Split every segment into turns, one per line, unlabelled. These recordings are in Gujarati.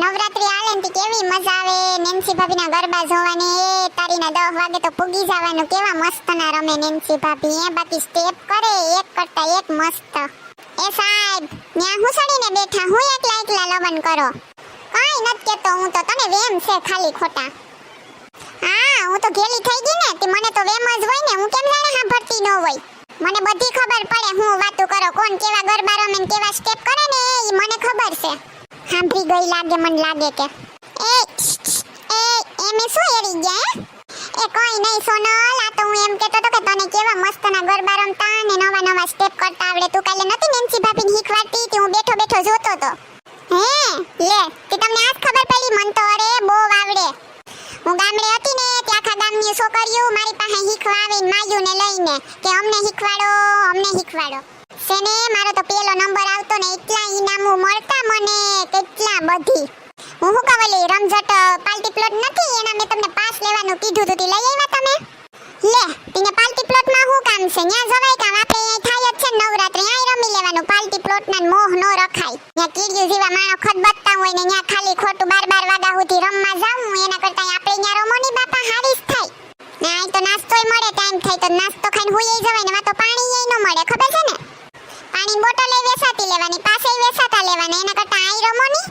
નવરાત્રી આલે ને કેવી મજા આવે નેન્સી ભાભીના ગરબા જોવાની. એ તારીના 10 વાગે તો પૂગી જવાનું. કેવા મસ્ત ના રમે નેન્સી ભાભી. એ બાકી સ્ટેપ કરે એક કરતા એક મસ્ત. એ સાહેબ ન્યા હું સડીને બેઠા, હું એકલા એકલા લવન કરો. કાઈ નત કેતો, હું તો તને વેમ છે ખાલી ખોટા. હા હું તો ઘેલી થઈ ગઈ ને, તે મને તો વેમ જ હોય ને. હું કેમ જાણે સાંભળતી ન હોય. મને બધી ખબર પડે હું વાતો કરો, કોણ કેવા ગરબા રમે ને કેવા સ્ટેપ કરે ને એ મને ખબર છે. સાંભળી ગઈ લાગે, મને લાગે કે એમે શું એરી ગયા. એ કોઈ નહીં સોનલ, આ તો હું એમ કહેતો તો કે તને કેવા મસ્તના ગરબા રમતા ને નવા નવા સ્ટેપ કરતા આવડે. તું કાલે નતી નેન્સી ભાભીને શીખવાડતી હતી, હું બેઠો બેઠો જોતો તો. હે લે તે તમને આજ ખબર પડી. મન તો અરે બહુ આવડે. હું ગામડે હતી ને ત્યાં આખા ગામની છોકરીઓ મારી પાસે શીખવા આવે ને માયુને લઈને કે અમને શીખવાડો અમને શીખવાડો. સેને મારો તો પહેલો નંબર આવતો ને એટલા ઇનામો મળતા મને, કેટલા બધી. હું શું કવલી રમઝટ પાર્ટી પ્લોટ નથી એના મેં તમને પાસ લેવાનું કીધું હતું, લઈ આવ્યા તમે? લે તીને પાર્ટી પ્લોટમાં શું કામ છે? ન્યા જવાય કામ? આપણે અહીં થાય જ છે નવરાત્રી, અહીં રમી લેવાનું. પાર્ટી પ્લોટના મોહ નો રખાય. ન્યા કીડ્યું જેવા માણો ખદબત્તા હોય ને ન્યા ખાલી ખોટું 12 વાગ્યા સુધી રમવા જાવું. એના કરતા આપણે ન્યા રમોની બાપા હારીસ થાય. ના અહીં તો નાસ્તોય મળે, ટાઈમ થાય તો નાસ્તો ખાઈને હુઈ જવાય ને. વા તો પાણી ન મળે, ખબર છે ને? પાણી બોટલ એ વેસાતી લેવાની, પાસે વેસાતા લેવાના. એના કરતા અહીં રમોની.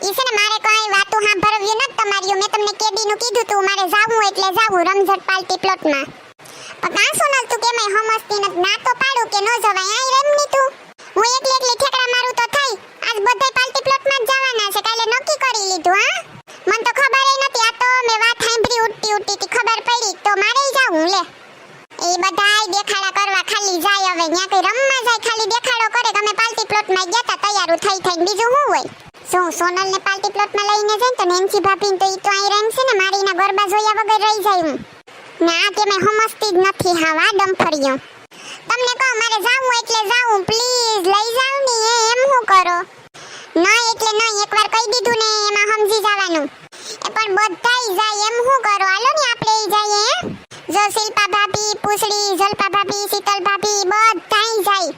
ઈ છે ને મારે કોઈ વાતો સાંભળવ્યું નથી તમારી. મેં તમને કેદીનું કીધું તું મારે જાવું એટલે જાવું રમઝટ પાર્ટી પ્લોટમાં. પણ કાં સોનલ તું કેમે હમસતી નથી? ના તો પાડું કે ન જવાય, આઈ રમની તું. હું એકલી એકલી ઠેકડા મારું તો થઈ. આજ બધાય પાર્ટી પ્લોટમાં જ જવાના છે, કાલે નક્કી કરી લીધું. હા મને તો ખબર નથી, આ તો મેં વાત સાંભળી ઉડતી ખબર પડી તો મારે જાવું. લે એ બધાય દેખાડા કરવા ખાલી જાય. હવે ન્યા કઈ રમવા જાય ખાલી દેખાડો કરે કે અમે પાર્ટી પ્લોટમાં ગયા તા તૈયાર થઈને. બીજું શું હોય? શું સોનલને પાર્ટી પ્લોટમાં લઈને જાય તો નેન્સી ભાભીને તો ઈ તો અહીં રમશે ને, મારીના ગરબા જોયા વગર રહી જાય હું. ના કે મેં સમજતી જ નથી. હાવા ડમફળિયો તમને કહો મારે જાવું એટલે જાવું, પ્લીઝ લઈ જાવ ને. એમ શું કરો? ના એટલે નહીં, એકવાર કહી દીધું ને એમાં સમજી જવાનું. એ પણ બધાય જાય એમ શું કરો? હાલો ને આપણે ઈ જઈએ. જો શિલ્પા ભાભી, પૂછડી, જલપા ભાભી, શીતલ ભાભી બધાય જાય.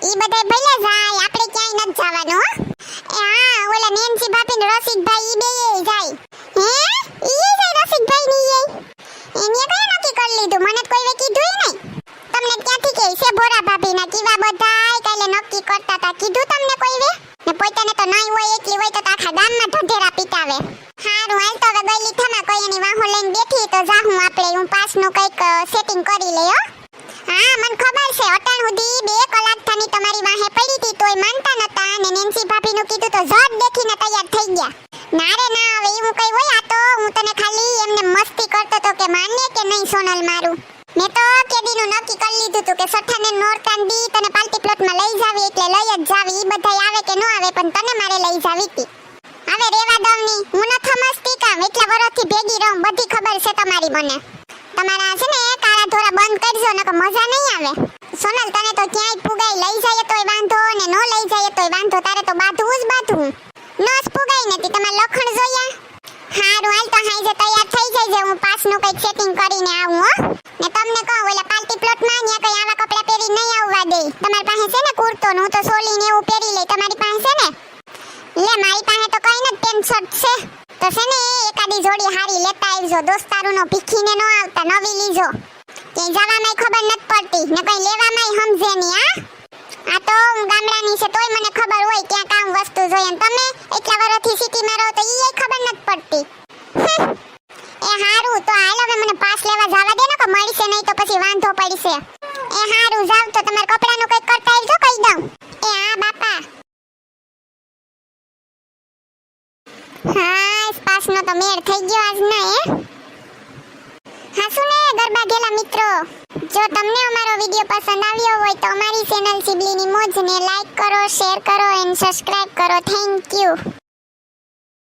ઈ બધાય ભલે જાય, આપણે ક્યાંય નથી જવાનું. હો હા ઓલા નેન્સી ભાભી ને રસિકભાઈ ઈ બેય જાય. હે ઈ જાય રસિકભાઈ ની એને કઈ નક્કી કરી લીધું? મને કોઈ વે કીધું નહીં. તમને ક્યાંથી કહે છે? ભોરા ભાભી ના કીવા બધાય કાલે નક્કી કરતા હતા, કીધું તમને કોઈ વે? ને પોતાને તો નહીં હોય, એટલી હોય તો આખા ગામમાં ઢઢેરા પીટાવે. હારું હાલ તો હવે ગઈલી થમા કોઈ એની વાહો લઈને બેઠી તો જાહું આપણે. હું પાસનું કઈક સેટિંગ કરી લે. હો હા મને ખબર છે. અટાણ સુધી 2 કલાક થાની તમારી વાહે પડી હતી તોય માનતા નતા ને નેન્સી ભાભીનું કીધું તો ઝટ દેખીને તૈયાર થઈ ગયા. ના રે ના, હવે એવું કઈ હોય? આ તો હું તને ખાલી એમને મસ્તી કરતો તો કે માને કે નહીં સોનલ મારું. મેં તો કેદીનું નક્કી કરી લીધું તું કે સઠાને નોરતાન દી તને પાર્ટી પ્લોટમાં લઈ જાવી એટલે લઈ જ જાવી. ઈ બધાય આવે કે ન આવે પણ તને મારે લઈ જાવી હતી. હવે રેવા દવની, હું ન થમસતી કામ. એટલા વર્ષથી ભેગી રહું, બધી ખબર છે તમારી મને. તમારા છે ને કાળા ધોરા બંધ કરજો નકર મજા નહીં આવે. સોનલ તને તો ક્યાંય પુગાઈ લઈ જાય તોય વાંધો ને ન લઈ જાય તોય વાંધો. તારે તો બાધું જ બાધું. નસ પુગાઈ નથી તમાર લખણ જોયા. હારું હાલ તો હાઈજે તૈયાર થઈ જાય. હું પાસનું કઈક સેટિંગ કરીને આવું. હો ને તમને કહું ઓલા પાર્ટી પ્લોટમાં ન્યા કઈ આવા કપડા પહેરી નહીં આવવા દે. તમારી પાસે છે ને કુર્તો ને હું તો સોલી ને એવું પહેરી લઈ. તમારી પાસે છે ને? લે મારી પાસે તો કઈ નથી, પેન્ટ શર્ટ છે. તો છે ને એકાદી જોડી હારી લેતા આવજો. દોસ્તારુનો ભીખીને ન આવતા, નવી લીજો. ક્યાંય જવામાં ખબર નથી પડતી ને કઈ લેવામાં સમજે નહીં. આ તો હું ગામડાની છે તોય મને ખબર હોય ક્યાં કામ વસ્તુ જોઈએ. તમે એટલા વર્ષથી સિટીમાં રહો તો ઈ ખબર નથી પડતી. એ હારું તો હાલ હવે મને પાસ લેવા જવા દે ને કે મળશે નહીં તો પછી વાંધો પડશે. એ હારું જાવ તો તમારા કપડાનું કંઈક કરતા આવજો, કહી દઉં. એ હા બાપા. હા પાસનો તો મેળ થઈ ગયો આજ ના. હાસુ ને ગરબા ગેલા મિત્રો, જો તમને અમારો વિડિયો પસંદ આવ્યો હોય તો અમારી ચેનલ સિબલીની મોજને લાઈક કરો, શેર કરો એન્ડ સબસ્ક્રાઇબ કરો. Thank you.